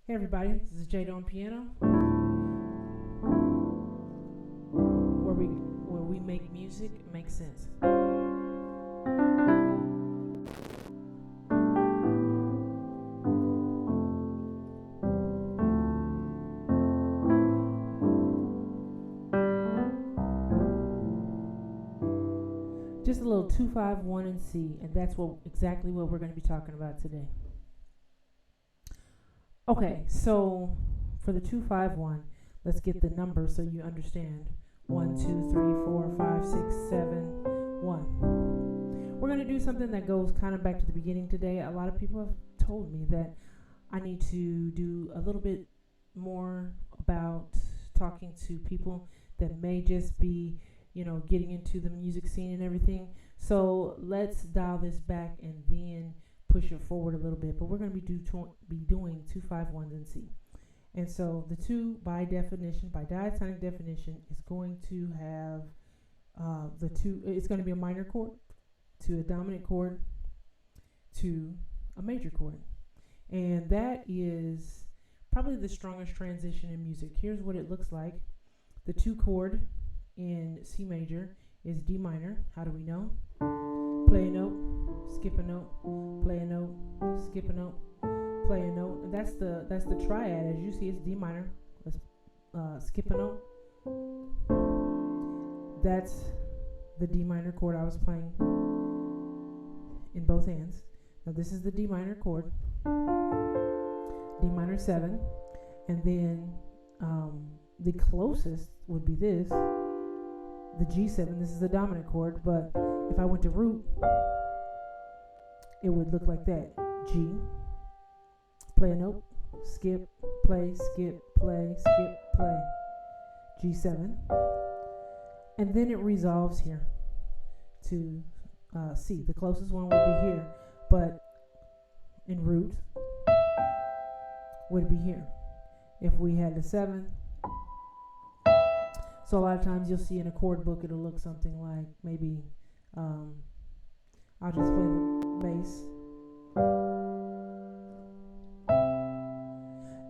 Hey everybody, this is Jada on piano, where we make music make sense. Just a little 2-5-1 in C, and that's exactly what we're going to be talking about today. Okay, so for the 2-5-1, let's get the numbers so you understand. 1, 2, 3, 4, 5, 6, 7, 1. We're going to do something that goes kind of back to the beginning today. A lot of people have told me that I need to do a little bit more about talking to people that may just be, getting into the music scene and everything. So let's dial this back and then push it forward a little bit. But we're going to be doing 2-5-1s in C. And so the 2, by diatonic definition, is going to have it's going to be a minor chord to a dominant chord to a major chord. And that is probably the strongest transition in music. Here's what it looks like. The 2 chord in C major is D minor. How do we know? Play a note, skip a note, play a note, skip a note, play a note. And that's the triad. As you see, it's D minor. Let's skip a note. That's the D minor chord I was playing in both hands. Now this is the D minor chord, D minor 7, and then the closest would be this, the G7. This is the dominant chord, but if I went to root, it would look like that. G, play a note, skip, play, skip, play, skip, play. G7. And then it resolves here to C. The closest one would be here, but in root would be here. If we had the 7, so a lot of times you'll see in a chord book it'll look something like maybe I'll just play the bass.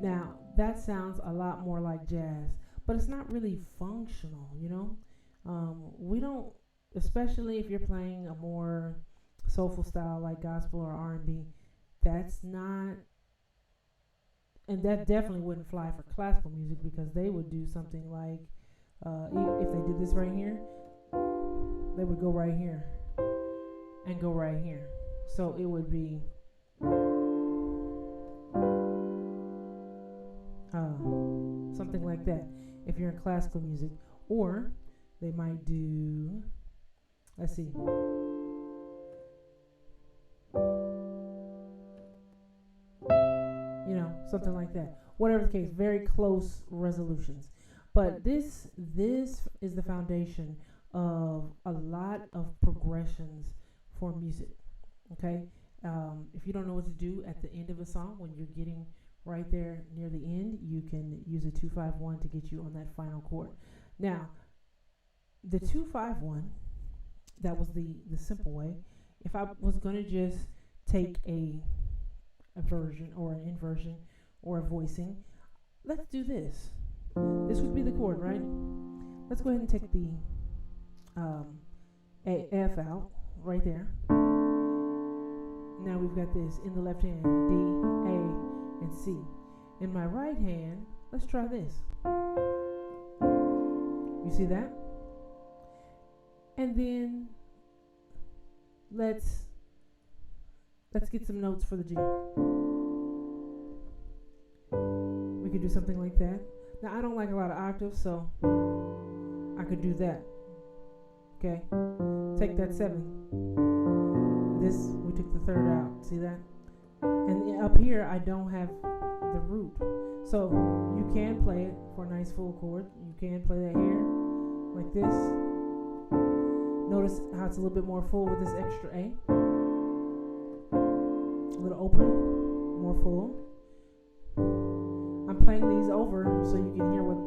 Now that sounds a lot more like jazz, but it's not really functional, we don't, especially if you're playing a more soulful style like gospel or R&B, that's not, and that definitely wouldn't fly for classical music, because they would do something like, if they did this right here, they would go right here and go right here. So it would be something like that if you're in classical music. Or they might do, let's see, something like that. Whatever the case, very close resolutions. But this is the foundation of a lot of progressions for music. Okay, if you don't know what to do at the end of a song, when you're getting right there near the end, you can use a 2-5-1 to get you on that final chord. Now, the 2-5-1, that was the simple way. If I was going to just take a version or an inversion or a voicing, let's do this. This would be the chord, right? Let's go ahead and take the F out right there. Now we've got this in the left hand, D, A, and C. In my right hand, let's try this. You see that? And then let's get some notes for the G. We could do something like that. Now I don't like a lot of octaves, so I could do that. Okay, take that 7. This, we took the 3rd out. See that? And up here, I don't have the root. So you can play it for a nice full chord. You can play that here, like this. Notice how it's a little bit more full with this extra A. A little open, more full. I'm playing these over so you can hear what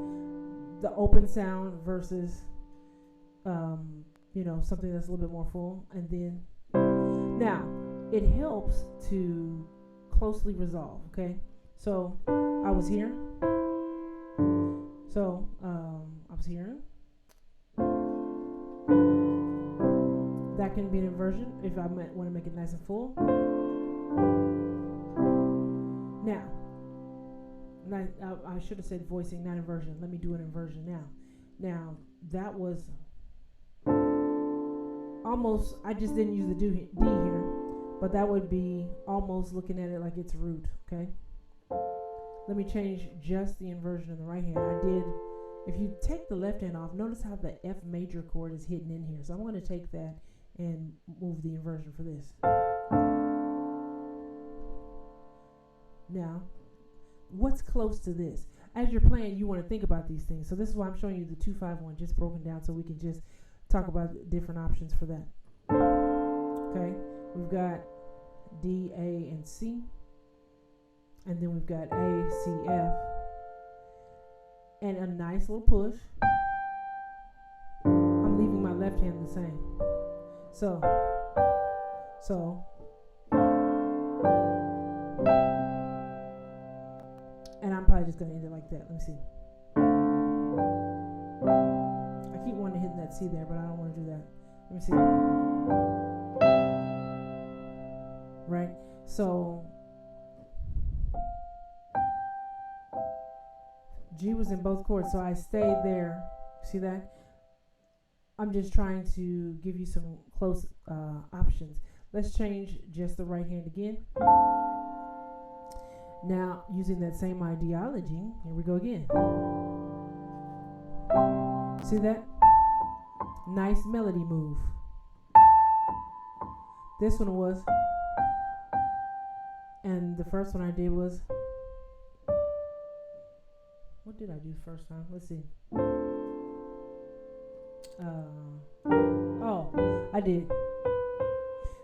the open sound versus, something that's a little bit more full. And then, now, it helps to closely resolve, okay? So I was here. So I was here. That can be an inversion if I want to make it nice and full. Now, I should have said voicing, not inversion. Let me do an inversion now. Now, that was almost, I just didn't use the D here, but that would be almost looking at it like it's a root, okay? Let me change just the inversion in the right hand. I did, if you take the left hand off, notice how the F major chord is hidden in here. So I'm going to take that and move the inversion for this. Now, what's close to this? As you're playing, you want to think about these things. So this is why I'm showing you the 2-5-1 just broken down so we can just talk about different options for that. Okay, we've got D, A, and C. And then we've got A, C, F. And a nice little push. I'm leaving my left hand the same. So. And I'm probably just going to end it like that. Let me see. I keep wanting to hit that C there, but I don't want to do that. Let me see. Right? So G was in both chords, so I stayed there. See that? I'm just trying to give you some close options. Let's change just the right hand again. Now, using that same ideology, here we go again. See that? Nice melody move. This one was, and the first one I did was, what did I do first time? Let's see. Oh, I did.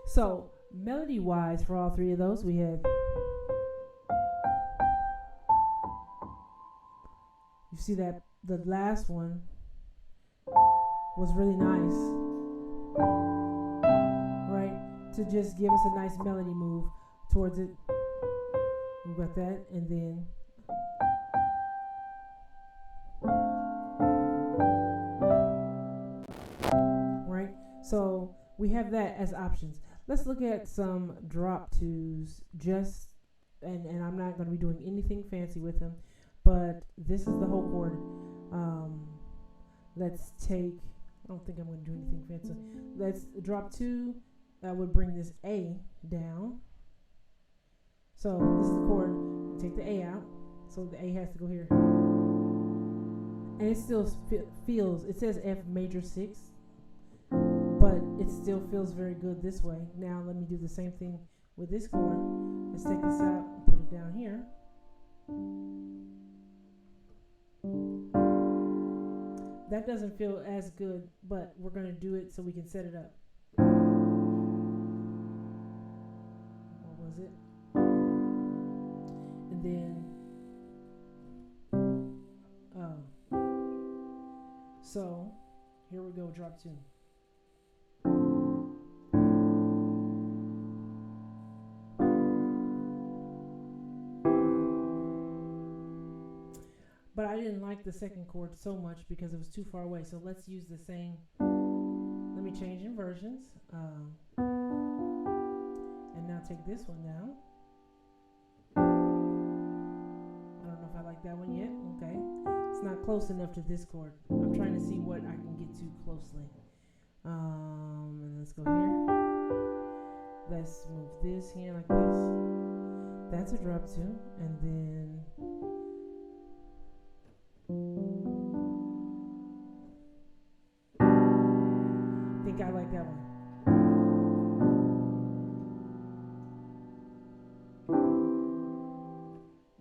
So, melody-wise, for all three of those, we had, you see that the last one was really nice, right? To just give us a nice melody move towards it. We got that, and then right? So we have that as options. Let's look at some drop twos, just, and I'm not going to be doing anything fancy with them, but this is the whole chord. Let's take, I don't think I'm going to do anything fancy. Let's drop two. That would bring this A down. So this is the chord. Take the A out. So the A has to go here. And it still feels, it says F major 6, but it still feels very good this way. Now let me do the same thing with this chord. Let's take this out and put it down here. That doesn't feel as good, but we're going to do it so we can set it up. What was it? And then, so here we go, drop two. But I didn't like the second chord so much because it was too far away. So let's use the same. Let me change inversions. And now take this one down. I don't know if I like that one yet. Okay. It's not close enough to this chord. I'm trying to see what I can get to closely. And let's go here. Let's move this here like this. That's a drop two. And then I think I like that one.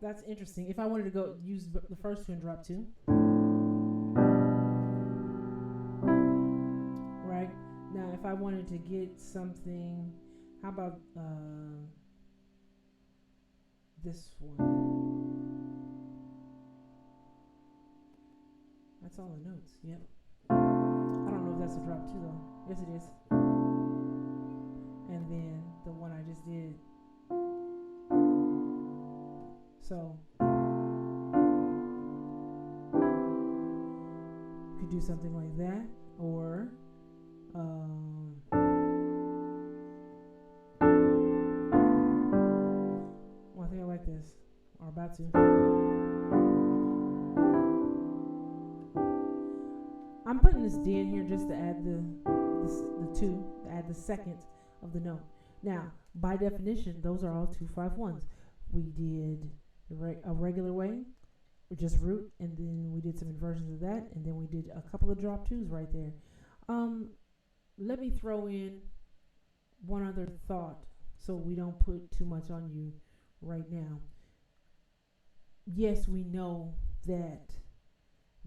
That's interesting. If I wanted to go use the first two and drop two, right? Now, if I wanted to get something, how about this one? That's all the notes. Yep. I don't know if that's a drop two though. Yes, it is. And then the one I just did. So you could do something like that, or well, I think I like this, or about to. I'm putting this D in here just to add the two, to add the second of the note. Now, by definition, those are all 2-5-1s. We did a regular way, or just root, and then we did some inversions of that, and then we did a couple of drop 2s right there. Let me throw in one other thought so we don't put too much on you right now. Yes, we know that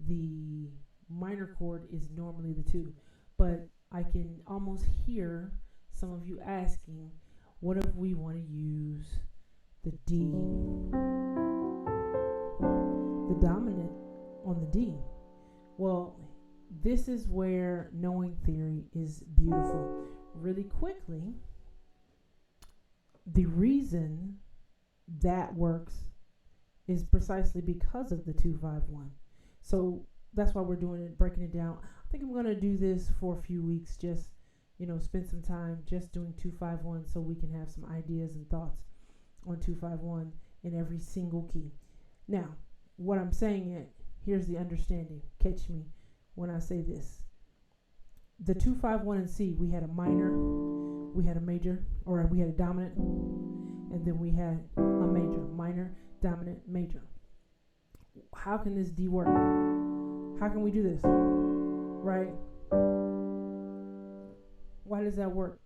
the minor chord is normally the 2, but I can almost hear some of you asking, what if we want to use the D, the dominant on the D? Well, this is where knowing theory is beautiful. Really quickly, the reason that works is precisely because of the 2-5-1. So that's why we're doing it, breaking it down. I think I'm going to do this for a few weeks, just, spend some time just doing 2-5-1 so we can have some ideas and thoughts on 2-5-1 in every single key. Now, what I'm saying, here's the understanding. Catch me when I say this. The 2-5-1 in C, we had a minor, we had a major, or we had a dominant, and then we had a major, minor, dominant, major. How can this D work? How can we do this? Right? Why does that work?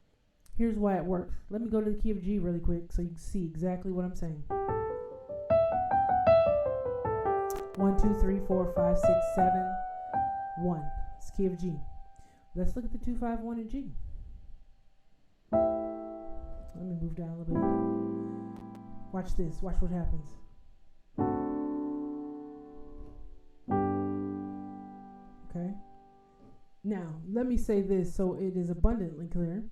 Here's why it works. Let me go to the key of G really quick so you can see exactly what I'm saying. 1, 2, 3, 4, 5, 6, 7, 1. It's key of G. Let's look at the 2-5-1 in G. Let me move down a little bit. Watch this. Watch what happens. Okay. Now, let me say this so it is abundantly clear,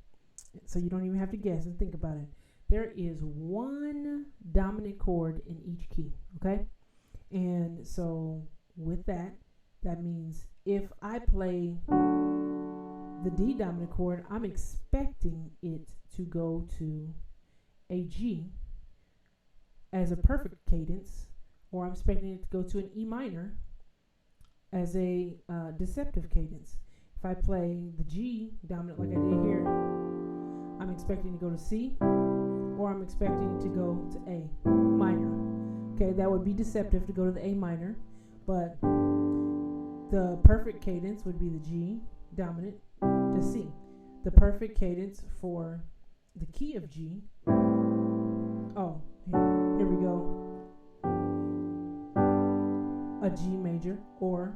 so you don't even have to guess and think about it. There is one dominant chord in each key, okay? And so with that, that means if I play the D dominant chord, I'm expecting it to go to a G as a perfect cadence, or I'm expecting it to go to an E minor as a deceptive cadence. If I play the G dominant like I did here, I'm expecting to go to C, or I'm expecting to go to A minor. Okay, that would be deceptive to go to the A minor, but the perfect cadence would be the G dominant to C. The perfect cadence for the key of G, here we go, a G major, or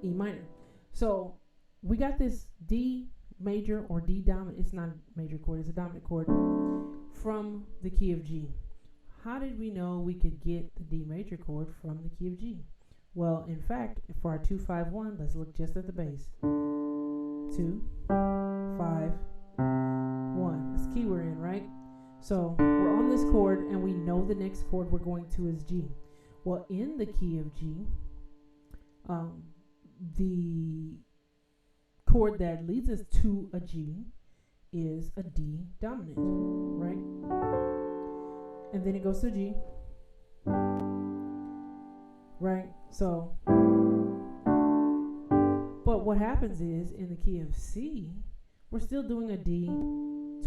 E minor. So we got this D major or D dominant. It's not a major chord, it's a dominant chord from the key of G. How did we know we could get the D major chord from the key of G? Well, in fact, for our 2-5-1, let's look just at the bass. 2, 5, 1. That's the key we're in, right? So we're on this chord and we know the next chord we're going to is G. Well, in the key of G, the chord that leads us to a G is a D dominant, right? And then it goes to a G, right? So, but what happens is in the key of C, we're still doing a D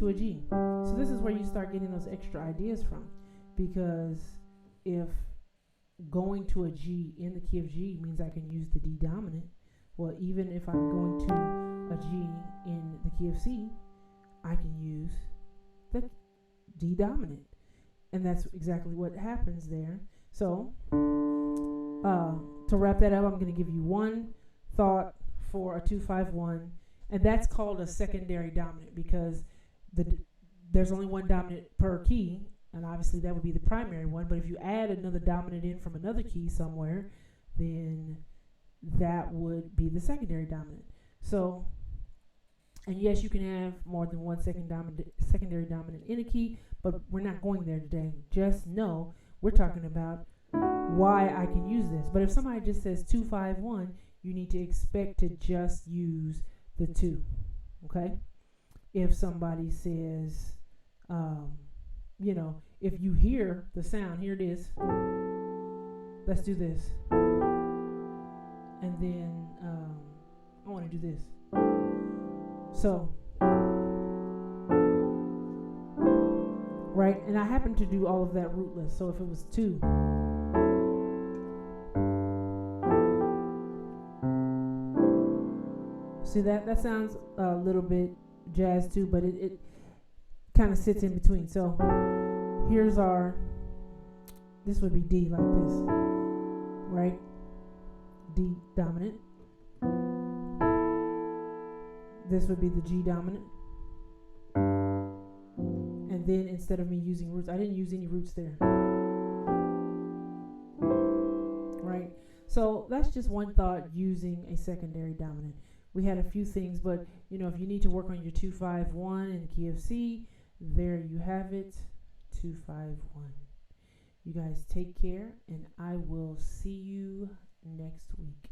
to a G. So this is where you start getting those extra ideas from, because if going to a G in the key of G means I can use the D dominant, well, even if I'm going to a G in the key of C, I can use the D dominant. And that's exactly what happens there. So, to wrap that up, I'm going to give you one thought for a 2-5-1, and that's called a secondary dominant, because there's only one dominant per key, and obviously that would be the primary one. But if you add another dominant in from another key somewhere, then that would be the secondary dominant. So And yes, you can have more than one secondary dominant in a key, but we're not going there today. Just know we're talking about why I can use this. But if somebody just says 2, 5, 1, you need to expect to just use the 2. Okay? If somebody says, if you hear the sound, here it is. Let's do this. And then I want to do this. So, right? And I happen to do all of that rootless. So if it was 2, see that sounds a little bit jazz too, but it kind of sits in between. So here's this would be D like this, right? D dominant. This would be the G dominant. And then instead of me using roots, I didn't use any roots there. Right? So that's just one thought using a secondary dominant. We had a few things, but if you need to work on your 2, 5, 1 in the key of C, there you have it. 2, 5, 1. You guys take care, and I will see you next week.